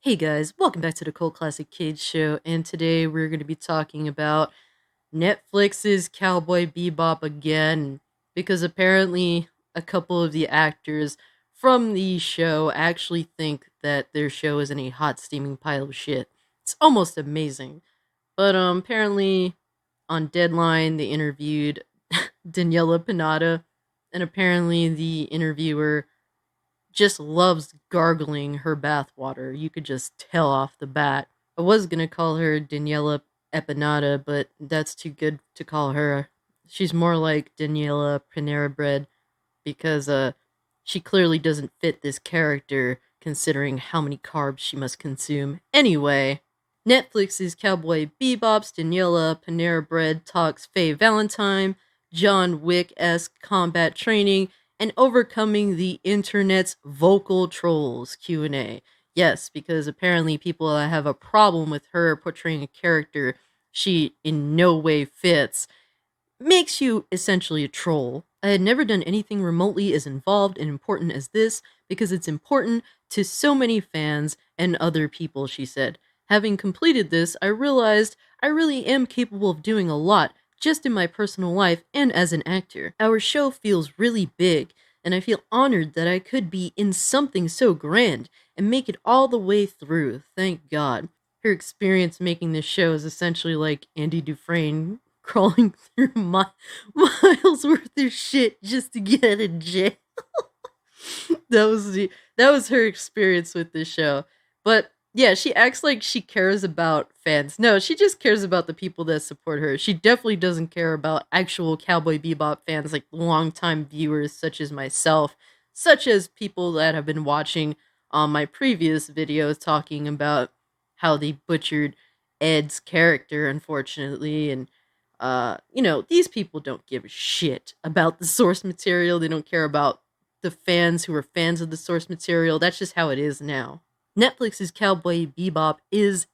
Hey guys, welcome back to the Cult Classic Cage Show, and today we're going to be talking about Netflix's Cowboy Bebop again, because apparently a couple of the actors from the show actually think that their show isn't a hot steaming pile of shit. It's almost amazing. But apparently on Deadline they interviewed Daniela Panada, and apparently the interviewer just loves gargling her bathwater. You could just tell off the bat. I was gonna call her Daniela Empanada, but that's too good to call her. She's more like Daniela Panera Bread because she clearly doesn't fit this character considering how many carbs she must consume. Anyway, Netflix's Cowboy Bebop's Daniela Panera Bread talks Faye Valentine, John Wick-esque combat training, and overcoming the internet's vocal trolls Q&A. Yes, because apparently people have a problem with her portraying a character she in no way fits makes you essentially a troll. I had never done anything remotely as involved and important as this because it's important to so many fans and other people, she said. Having completed this, I realized I really am capable of doing a lot, just in my personal life and as an actor. Our show feels really big, and I feel honored that I could be in something so grand and make it all the way through, thank God. Her experience making this show is essentially like Andy Dufresne crawling through miles worth of shit just to get out of jail. That was her experience with this show. But yeah, she acts like she cares about fans. No, she just cares about the people that support her. She definitely doesn't care about actual Cowboy Bebop fans, like longtime viewers such as myself, such as people that have been watching my previous videos talking about how they butchered Ed's character, unfortunately, and these people don't give a shit about the source material. They don't care about the fans who are fans of the source material. That's just how it is now. Netflix's Cowboy Bebop is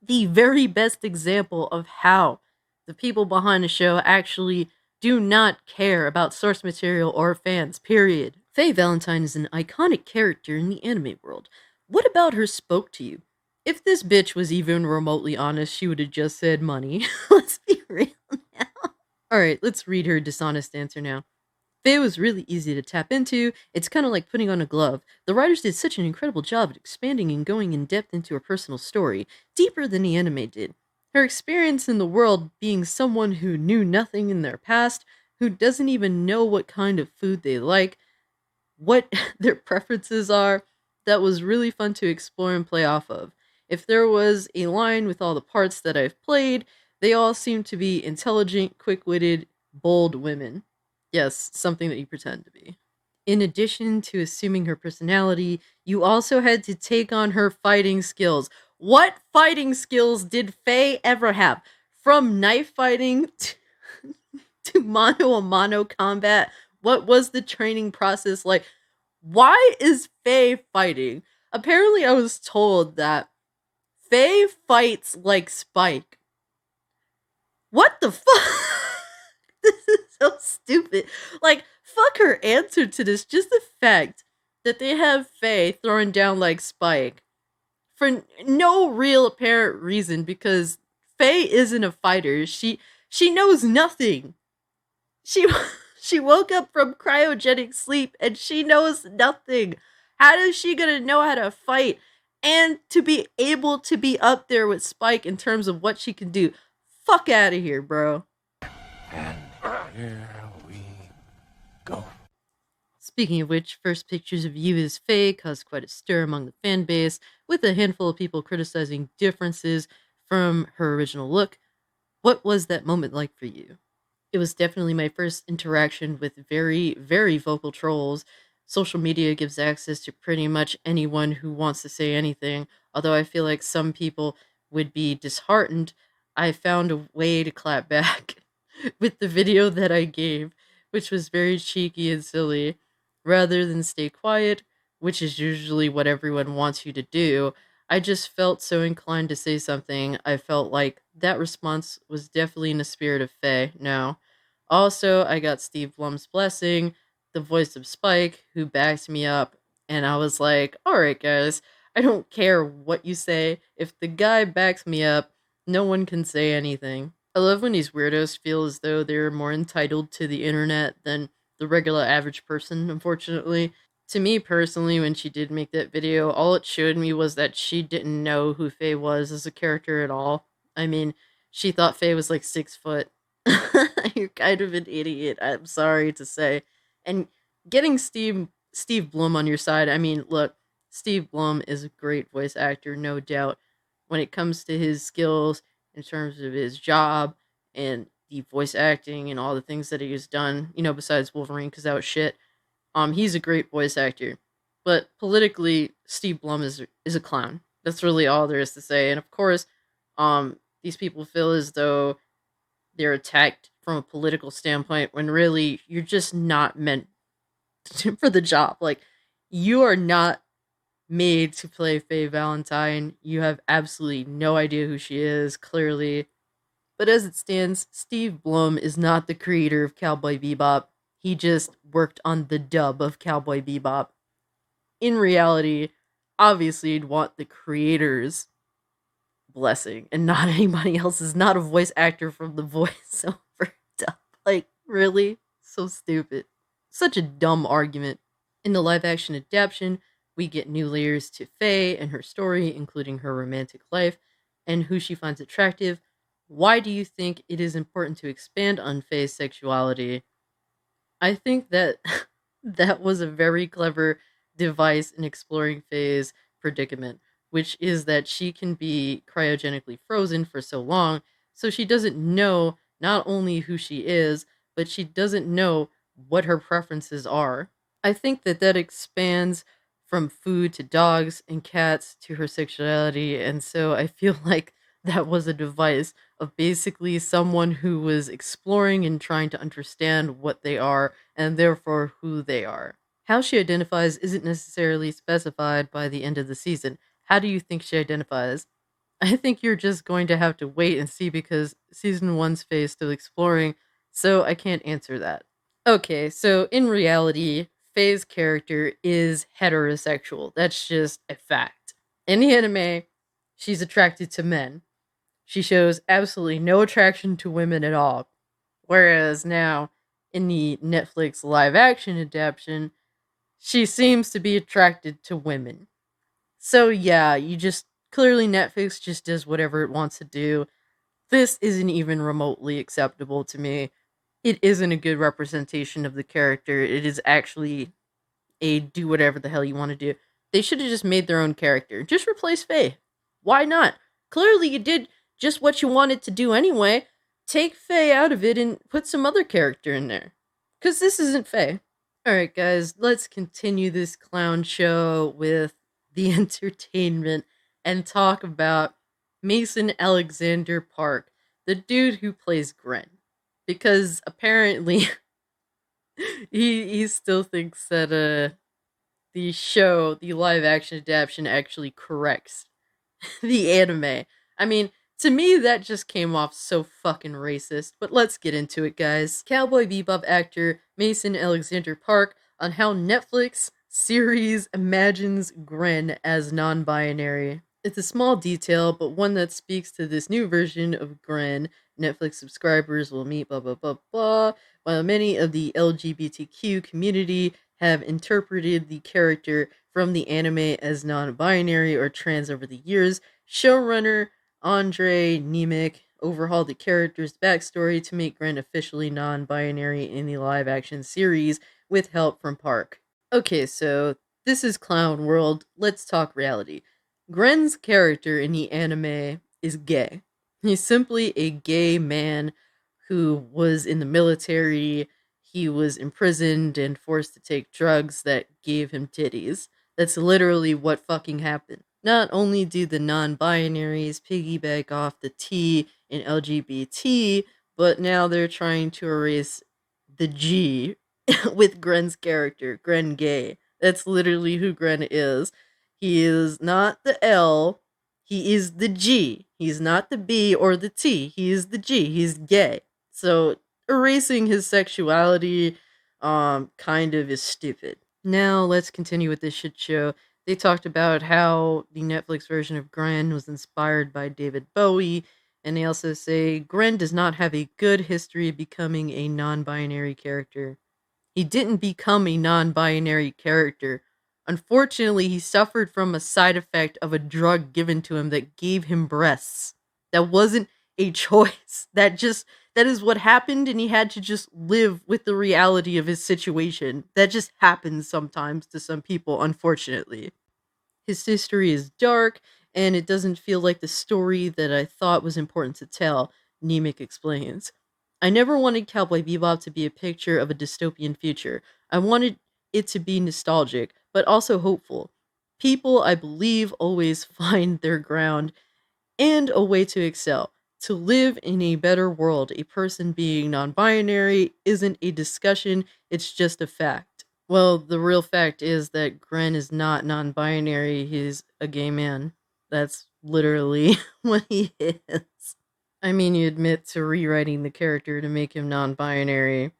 the very best example of how the people behind the show actually do not care about source material or fans, period. Faye Valentine is an iconic character in the anime world. What about her spoke to you? If this bitch was even remotely honest, she would have just said money. Let's be real now. Alright, let's read her dishonest answer now. Faye was really easy to tap into. It's kind of like putting on a glove. The writers did such an incredible job at expanding and going in depth into her personal story, deeper than the anime did. Her experience in the world being someone who knew nothing in their past, who doesn't even know what kind of food they like, what their preferences are, that was really fun to explore and play off of. If there was a line with all the parts that I've played, they all seem to be intelligent, quick-witted, bold women. Yes, something that you pretend to be. In addition to assuming her personality, you also had to take on her fighting skills. What fighting skills did Faye ever have? From knife fighting to mano-a-mano combat, what was the training process like? Why is Faye fighting? Apparently, I was told that Faye fights like Spike. What the fuck? This is so stupid. Like, fuck her answer to this. Just the fact that they have Faye throwing down like Spike for no real apparent reason because Faye isn't a fighter. She knows nothing. She she woke up from cryogenic sleep and she knows nothing. How is she gonna know how to fight and to be able to be up there with Spike in terms of what she can do? Fuck out of here, bro. And here we go. Speaking of which, first pictures of you as Faye caused quite a stir among the fan base, with a handful of people criticizing differences from her original look. What was that moment like for you? It was definitely my first interaction with very, very vocal trolls. Social media gives access to pretty much anyone who wants to say anything, although I feel like some people would be disheartened. I found a way to clap back with the video that I gave, which was very cheeky and silly. Rather than stay quiet, which is usually what everyone wants you to do, I just felt so inclined to say something. I felt like that response was definitely in the spirit of Faye. No. Also, I got Steve Blum's blessing, the voice of Spike, who backed me up, and I was like, alright, guys, I don't care what you say. If the guy backs me up, no one can say anything. I love when these weirdos feel as though they're more entitled to the internet than the regular average person, unfortunately. To me personally, when she did make that video, all it showed me was that she didn't know who Faye was as a character at all. I mean, she thought Faye was like 6 foot. You're kind of an idiot, I'm sorry to say. And getting Steve Blum on your side, I mean, look, Steve Blum is a great voice actor, no doubt. When it comes to his skills in terms of his job and the voice acting and all the things that he has done, besides Wolverine, because that was shit. He's a great voice actor, but politically, Steve Blum is a clown. That's really all there is to say. And of course, these people feel as though they're attacked from a political standpoint when really you're just not meant for the job. Like, you are not made to play Faye Valentine. You have absolutely no idea who she is, clearly. But as it stands, Steve Blum is not the creator of Cowboy Bebop. He just worked on the dub of Cowboy Bebop. In reality, obviously, you'd want the creator's blessing and not anybody else's, not a voice actor from the voiceover dub. Like, really? So stupid. Such a dumb argument. In the live action adaptation, we get new layers to Faye and her story, including her romantic life and who she finds attractive. Why do you think it is important to expand on Faye's sexuality? I think that that was a very clever device in exploring Faye's predicament, which is that she can be cryogenically frozen for so long, so she doesn't know not only who she is, but she doesn't know what her preferences are. I think that that expands from food to dogs and cats to her sexuality, and so I feel like that was a device of basically someone who was exploring and trying to understand what they are and therefore who they are. How she identifies isn't necessarily specified by the end of the season. How do you think she identifies? I think you're just going to have to wait and see because season one's Faye is still exploring, so I can't answer that. Okay, so in reality, Faye's character is heterosexual. That's just a fact. In the anime, she's attracted to men. She shows absolutely no attraction to women at all. Whereas now, in the Netflix live action adaptation, she seems to be attracted to women. So yeah, you just clearly Netflix just does whatever it wants to do. This isn't even remotely acceptable to me. It isn't a good representation of the character. It is actually a do whatever the hell you want to do. They should have just made their own character. Just replace Faye. Why not? Clearly you did just what you wanted to do anyway. Take Faye out of it and put some other character in there. Because this isn't Faye. Alright, guys, let's continue this clown show with the entertainment and talk about Mason Alexander Park, the dude who plays Gren. Because apparently he still thinks that the show, the live action adaptation actually corrects the anime. I mean, to me, that just came off so fucking racist, but let's get into it, guys. Cowboy Bebop actor Mason Alexander Park on how Netflix series imagines Gren as non binary. It's a small detail, but one that speaks to this new version of Gren. Netflix subscribers will meet blah blah blah blah, while many of the LGBTQ community have interpreted the character from the anime as non binary or trans over the years. Showrunner Andre Nemec overhauled the character's backstory to make Gren officially non-binary in the live-action series with help from Park. Okay, so this is Clown World. Let's talk reality. Gren's character in the anime is gay. He's simply a gay man who was in the military. He was imprisoned and forced to take drugs that gave him titties. That's literally what fucking happened. Not only do the non-binaries piggyback off the T in LGBT, but now they're trying to erase the G with Gren's character, Gren Gay. That's literally who Gren is. He is not the L, he is the G. He's not the B or the T, he is the G. He's gay. So erasing his sexuality kind of is stupid. Now let's continue with this shit show. They talked about how the Netflix version of Gren was inspired by David Bowie, and they also say Gren does not have a good history of becoming a non binary character. He didn't become a non binary character. Unfortunately, he suffered from a side effect of a drug given to him that gave him breasts. That wasn't a choice. That is what happened, and he had to just live with the reality of his situation. That just happens sometimes to some people, unfortunately. His history is dark, and it doesn't feel like the story that I thought was important to tell, Nemec explains. I never wanted Cowboy Bebop to be a picture of a dystopian future. I wanted it to be nostalgic, but also hopeful. People, I believe, always find their ground and a way to excel. To live in a better world, a person being non binary isn't a discussion, it's just a fact. Well, the real fact is that Gren is not non binary, he's a gay man. That's literally what he is. I mean, you admit to rewriting the character to make him non binary.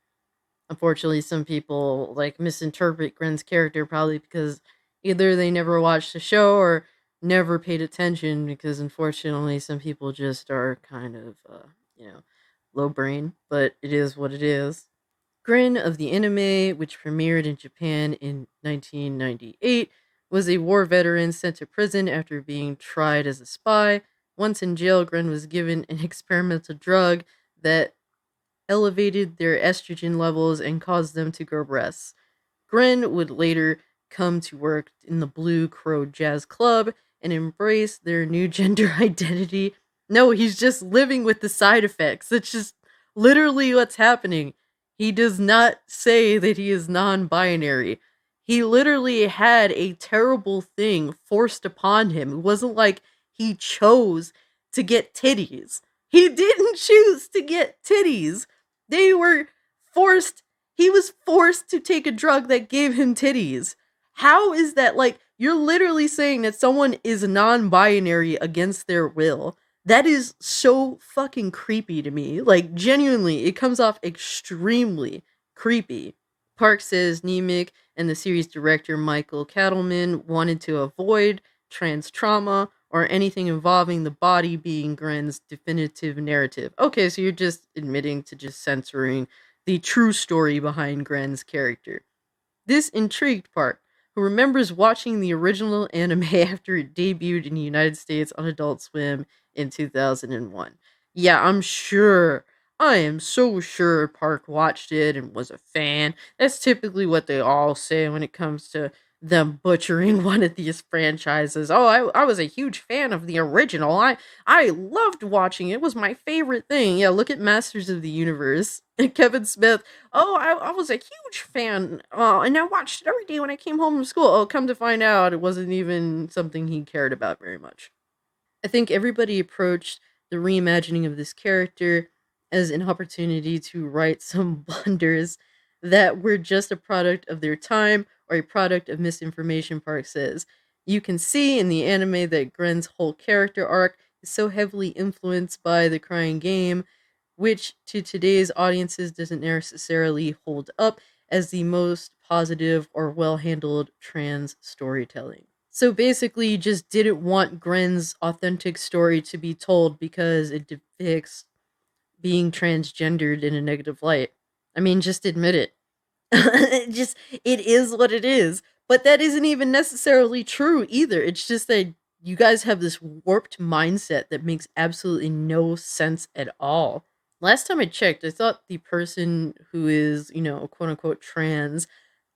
Unfortunately, some people like misinterpret Gren's character probably because either they never watched the show or never paid attention because unfortunately some people just are kind of you know, low brain, but it is what it is. Gren of the anime, which premiered in Japan in 1998, was a war veteran sent to prison after being tried as a spy. Once in jail, Gren was given an experimental drug that elevated their estrogen levels and caused them to grow breasts. Gren would later come to work in the Blue Crow Jazz Club and embrace their new gender identity. No, he's just living with the side effects. It's just literally what's happening. He does not say that he is non binary. He literally had a terrible thing forced upon him. It wasn't like he chose to get titties. He didn't choose to get titties. They were forced he was forced to take a drug that gave him titties. How is that like you're literally saying that someone is non-binary against their will? That is so fucking creepy to me. Like genuinely, it comes off extremely creepy. Park says Nemec and the series director Michael Cattleman wanted to avoid trans trauma or anything involving the body being Gren's definitive narrative. Okay, so you're just admitting to just censoring the true story behind Gren's character. This intrigued Park, who remembers watching the original anime after it debuted in the United States on Adult Swim in 2001. Yeah, I'm sure. I am so sure Park watched it and was a fan. That's typically what they all say when it comes to them butchering one of these franchises. Oh, I was a huge fan of the original. I loved watching it. It was my favorite thing. Yeah, look at Masters of the Universe. And Kevin Smith. Oh, I was a huge fan, and I watched it every day when I came home from school. Oh, come to find out, it wasn't even something he cared about very much. I think everybody approached the reimagining of this character as an opportunity to right some blunders that were just a product of their time or a product of misinformation, Park says. You can see in the anime that Gren's whole character arc is so heavily influenced by the crying game, which to today's audiences doesn't necessarily hold up as the most positive or well handled trans storytelling. So basically, you just didn't want Gren's authentic story to be told because it depicts being transgendered in a negative light. I mean, just admit it. It is what it is. But that isn't even necessarily true either. It's just that you guys have this warped mindset that makes absolutely no sense at all. Last time I checked, I thought the person who is, quote unquote trans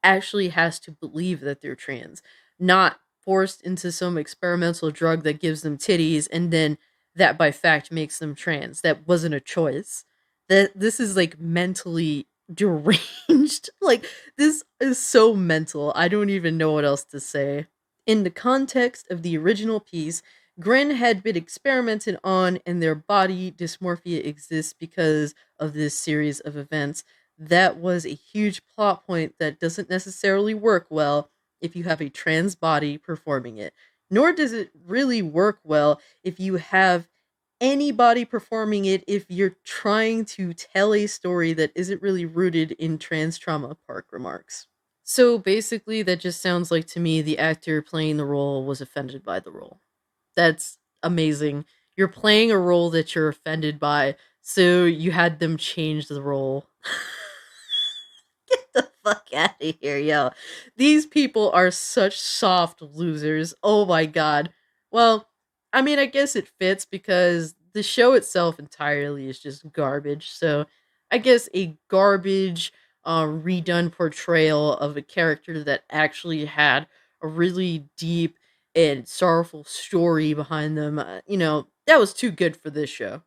actually has to believe that they're trans, not forced into some experimental drug that gives them titties and then that by fact makes them trans. That wasn't a choice. That this is like mentally deranged. Like this is so mental. I don't even know what else to say. In the context of the original piece, Gren had been experimented on and their body dysmorphia exists because of this series of events. That was a huge plot point that doesn't necessarily work well if you have a trans body performing it. Nor does it really work well if you have anybody performing it if you're trying to tell a story that isn't really rooted in trans trauma, Park remarks. So basically, that just sounds like to me the actor playing the role was offended by the role. That's amazing. You're playing a role that you're offended by, so you had them change the role. Get the fuck out of here, yo. These people are such soft losers. Oh my god. Well, I mean, I guess it fits because the show itself entirely is just garbage. So I guess a garbage, redone portrayal of a character that actually had a really deep and sorrowful story behind them, that was too good for this show.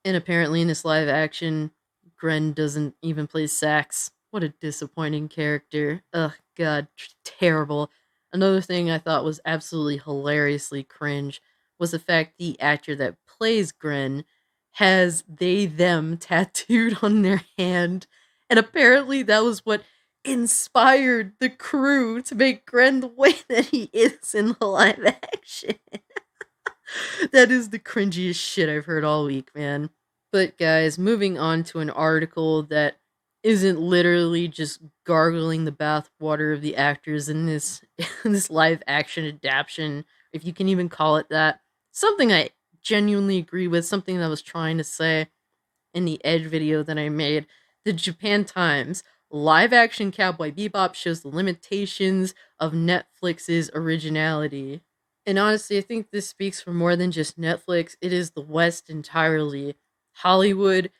And apparently in this live action, Gren doesn't even play sax. What a disappointing character. Ugh, god, terrible. Another thing I thought was absolutely hilariously cringe was the fact the actor that plays Gren has they them tattooed on their hand. And apparently that was what inspired the crew to make Gren the way that he is in the live action. That is the cringiest shit I've heard all week, man. But guys, moving on to an article that isn't literally just gargling the bathwater of the actors in this this live action adaptation, if you can even call it that. Something I genuinely agree with, something that I was trying to say in the Edge video that I made. The Japan Times live action Cowboy Bebop shows the limitations of Netflix's originality. And honestly, I think this speaks for more than just Netflix. It is the West entirely. Hollywood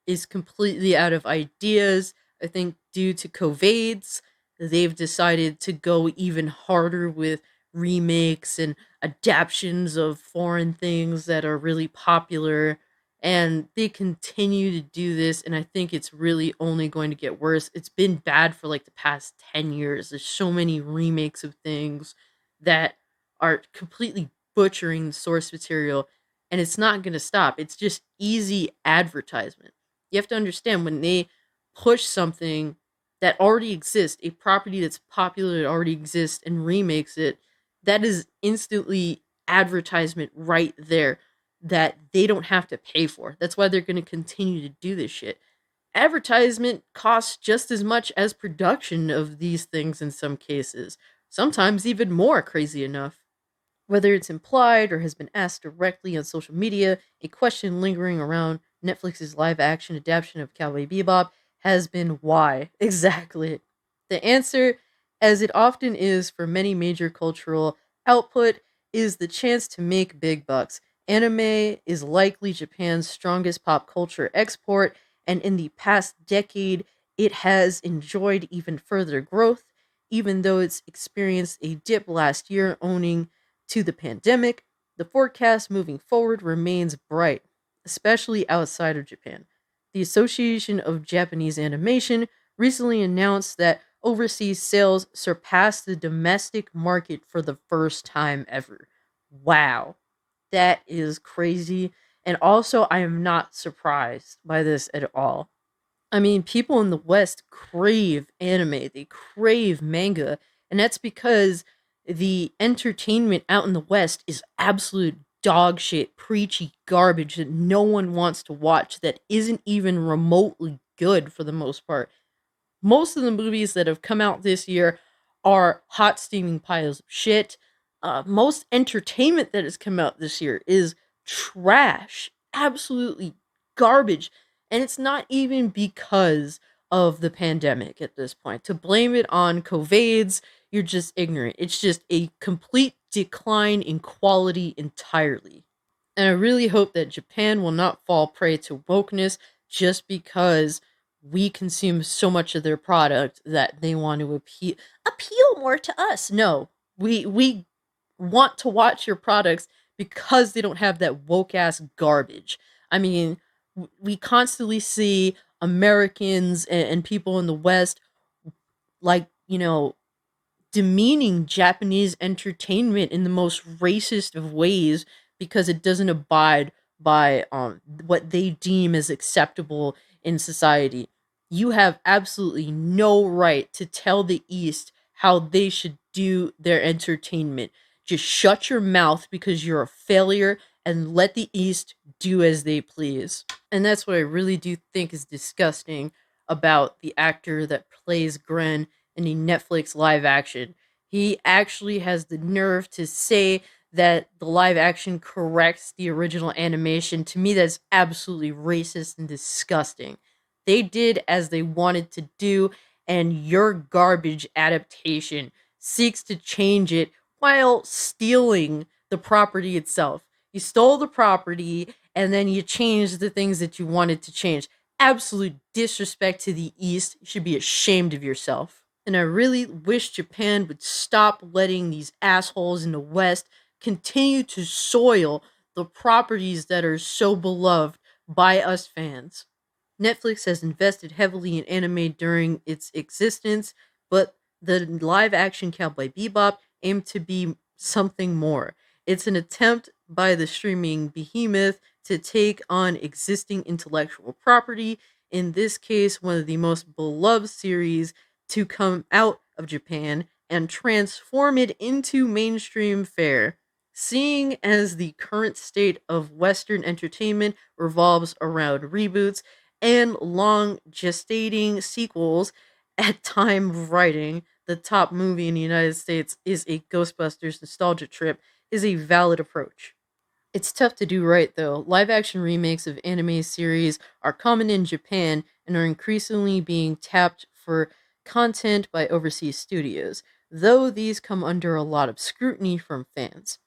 is completely out of ideas. I think due to COVIDs, they've decided to go even harder with remakes and adaptions of foreign things that are really popular. And they continue to do this, and I think it's really only going to get worse. It's been bad for like the past 10 years. There's so many remakes of things that are completely butchering the source material, and it's not going to stop. It's just easy advertisement. You have to understand when they push something that already exists, a property that's popular that already exists, and remakes it, that is instantly advertisement right there that they don't have to pay for. That's why they're going to continue to do this shit. Advertisement costs just as much as production of these things in some cases, sometimes even more, crazy enough. Whether it's implied or has been asked directly on social media, a question lingering around Netflix's live action adaptation of Cowboy Bebop has been why exactly? The answer, as it often is for many major cultural output, is the chance to make big bucks. Anime is likely Japan's strongest pop culture export, and in the past decade, it has enjoyed even further growth, even though it's experienced a dip last year, owning to the pandemic. The forecast moving forward remains bright, especially outside of Japan. The Association of Japanese Animation recently announced that overseas sales surpassed the domestic market for the first time ever. Wow, that is crazy. And also, I am not surprised by this at all. I mean, people in the West crave anime, they crave manga, and that's because the entertainment out in the West is absolute dog shit, preachy garbage that no one wants to watch, that isn't even remotely good for the most part. Most of the movies that have come out this year are hot steaming piles of shit. Most entertainment that has come out this year is trash, absolutely garbage, and it's not even because of the pandemic at this point. To blame it on COVIDs, you're just ignorant. It's just a complete decline in quality entirely. And I really hope that Japan will not fall prey to wokeness just because we consume so much of their product that they want to appeal more to us. No, we want to watch your products because they don't have that woke ass garbage. I mean, we constantly see Americans and people in the West, like, demeaning Japanese entertainment in the most racist of ways because it doesn't abide by what they deem as acceptable in society. You have absolutely no right to tell the East how they should do their entertainment. Just shut your mouth because you're a failure and let the East do as they please. And that's what I really do think is disgusting about the actor that plays Gren in the Netflix live action. He actually has the nerve to say that the live action corrects the original animation. To me, that's absolutely racist and disgusting. They did as they wanted to do, and your garbage adaptation seeks to change it while stealing the property itself. You stole the property and then you changed the things that you wanted to change. Absolute disrespect to the East. You should be ashamed of yourself. And I really wish Japan would stop letting these assholes in the West continue to soil the properties that are so beloved by us fans. Netflix has invested heavily in anime during its existence, but the live action Cowboy Bebop aimed to be something more. It's an attempt by the streaming behemoth to take on existing intellectual property, in this case, one of the most beloved series to come out of Japan, and transform it into mainstream fare. Seeing as the current state of Western entertainment revolves around reboots and long gestating sequels at time of writing, the top movie in the United States is a Ghostbusters nostalgia trip, is a valid approach. It's tough to do right though. Live action remakes of anime series are common in Japan and are increasingly being tapped for content by overseas studios, though these come under a lot of scrutiny from fans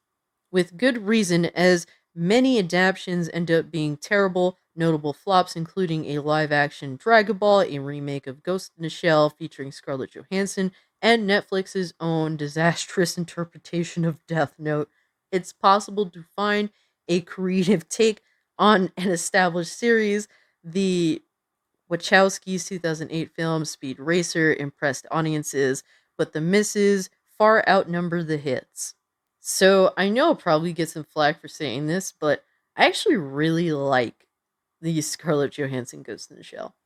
with good reason, as many adaptations end up being terrible, notable flops including a live-action Dragon Ball, a remake of Ghost in the Shell featuring Scarlett Johansson, and Netflix's own disastrous interpretation of Death Note. It's possible to find a creative take on an established series. The Wachowski's 2008 film Speed Racer impressed audiences, but the misses far outnumber the hits. So I know I'll probably get some flack for saying this, but I actually really like the Scarlett Johansson Ghost in the Shell.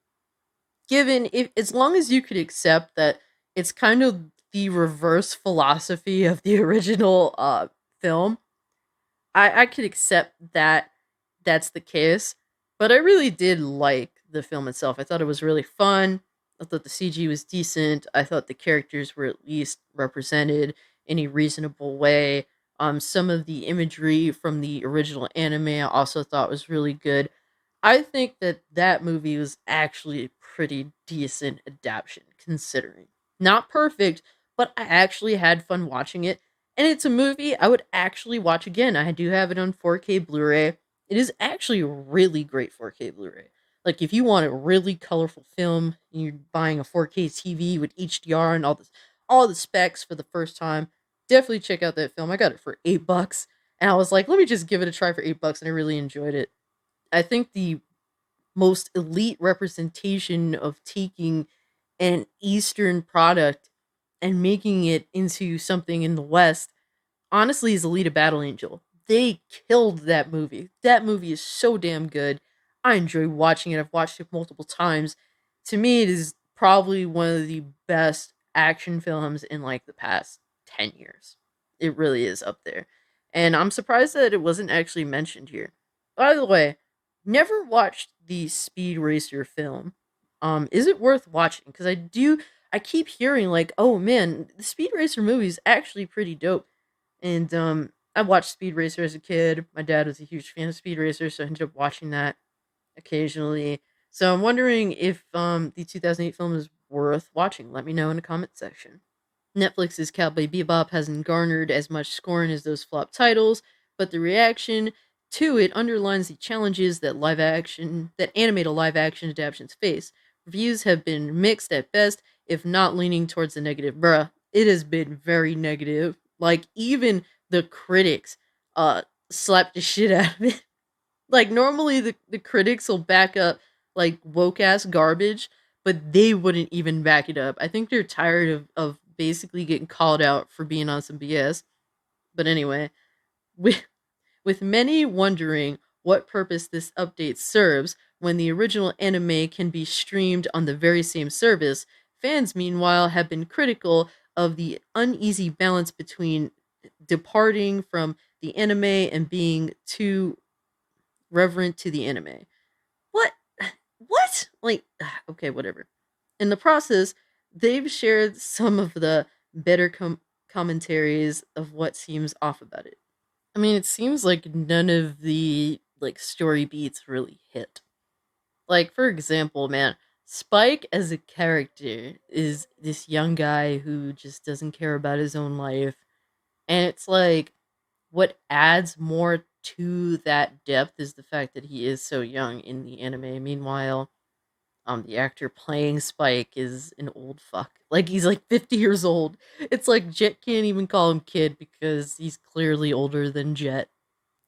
Given if as long as you could accept that it's kind of the reverse philosophy of the original film, I could accept that that's the case. But I really did like the film itself. I thought it was really fun. I thought the CG was decent. I thought the characters were at least represented in a reasonable way. Some of the imagery from the original anime I also thought was really good. I think that that movie was actually a pretty decent adaptation, considering. Not perfect, but I actually had fun watching it. And it's a movie I would actually watch again. I do have it on 4K Blu ray. It is actually a really great 4K Blu ray. Like, if you want a really colorful film and you're buying a 4K TV with HDR and all the specs for the first time, definitely check out that film. I got it for $8. And I was like, let me just give it a try for $8, and I really enjoyed it. I think the most elite representation of taking an Eastern product and making it into something in the West, honestly, is Alita Battle Angel. They killed that movie. That movie is so damn good. I enjoy watching it. I've watched it multiple times. To me, it is probably one of the best action films in like the past 10 years. It really is up there. And I'm surprised that it wasn't actually mentioned here. By the way, never watched the Speed Racer film. Is it worth watching? Because I keep hearing like, oh man, the Speed Racer movie is actually pretty dope. And I watched Speed Racer as a kid. My dad was a huge fan of Speed Racer, so I ended up watching that occasionally. So I'm wondering if the 2008 film is worth watching. Let me know in the comment section. Netflix's Cowboy Bebop hasn't garnered as much scorn as those flop titles, but the reaction to it underlines the challenges that animated live action adaptations face. Reviews have been mixed at best, if not leaning towards the negative. Bruh, it has been very negative. Like, even the critics slapped the shit out of it. Like, normally the critics will back up like woke ass garbage, but they wouldn't even back it up. I think they're tired of basically getting called out for being on some BS. But anyway, with with many wondering what purpose this update serves when the original anime can be streamed on the very same service, fans meanwhile have been critical of the uneasy balance between departing from the anime and being too reverent to the anime. What? What? Like, okay, whatever. In the process, they've shared some of the better commentaries of what seems off about it. I mean, it seems like none of the like story beats really hit. Like for example, man, Spike as a character is this young guy who just doesn't care about his own life, and it's like what adds more to that depth is the fact that he is so young in the anime. Meanwhile, the actor playing Spike is an old fuck. Like he's like 50 years old. It's like Jet can't even call him kid because he's clearly older than Jet.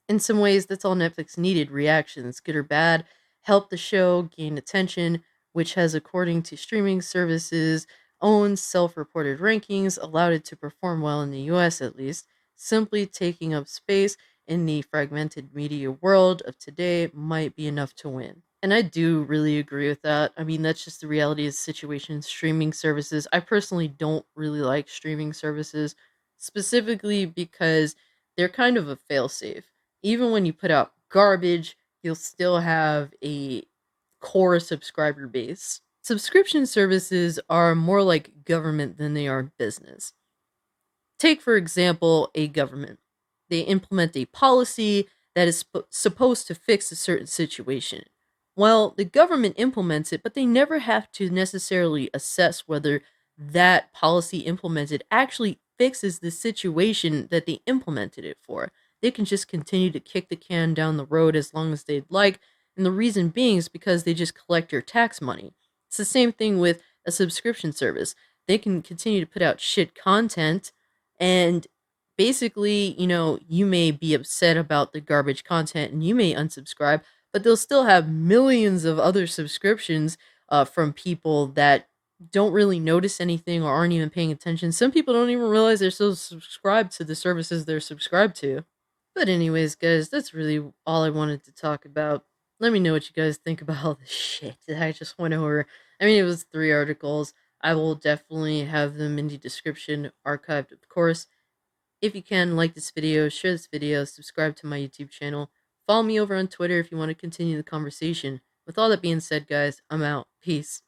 In some ways, that's all Netflix needed: reactions, good or bad, help the show gain attention, which has, according to streaming services' own self reported rankings, allowed it to perform well in the US at least. Simply taking up space in the fragmented media world of today might be enough to win. And I do really agree with that. I mean, that's just the reality of the situation. Streaming services, I personally don't really like streaming services, specifically because they're kind of a failsafe. Even when you put out garbage, you'll still have a core subscriber base. Subscription services are more like government than they are business. Take, for example, a government. They implement a policy that is supposed to fix a certain situation. Well, the government implements it, but they never have to necessarily assess whether that policy implemented actually fixes the situation that they implemented it for. They can just continue to kick the can down the road as long as they'd like, and the reason being is because they just collect your tax money. It's the same thing with a subscription service. They can continue to put out shit content, and basically, you may be upset about the garbage content and you may unsubscribe, but they'll still have millions of other subscriptions from people that don't really notice anything or aren't even paying attention. Some people don't even realize they're still subscribed to the services they're subscribed to. But anyways, guys, that's really all I wanted to talk about. Let me know what you guys think about all this shit that I just went over. I mean, it was 3 articles. I will definitely have them in the description, archived, of course. If you can, like this video, share this video, subscribe to my YouTube channel. Follow me over on Twitter if you want to continue the conversation. With all that being said, guys, I'm out. Peace.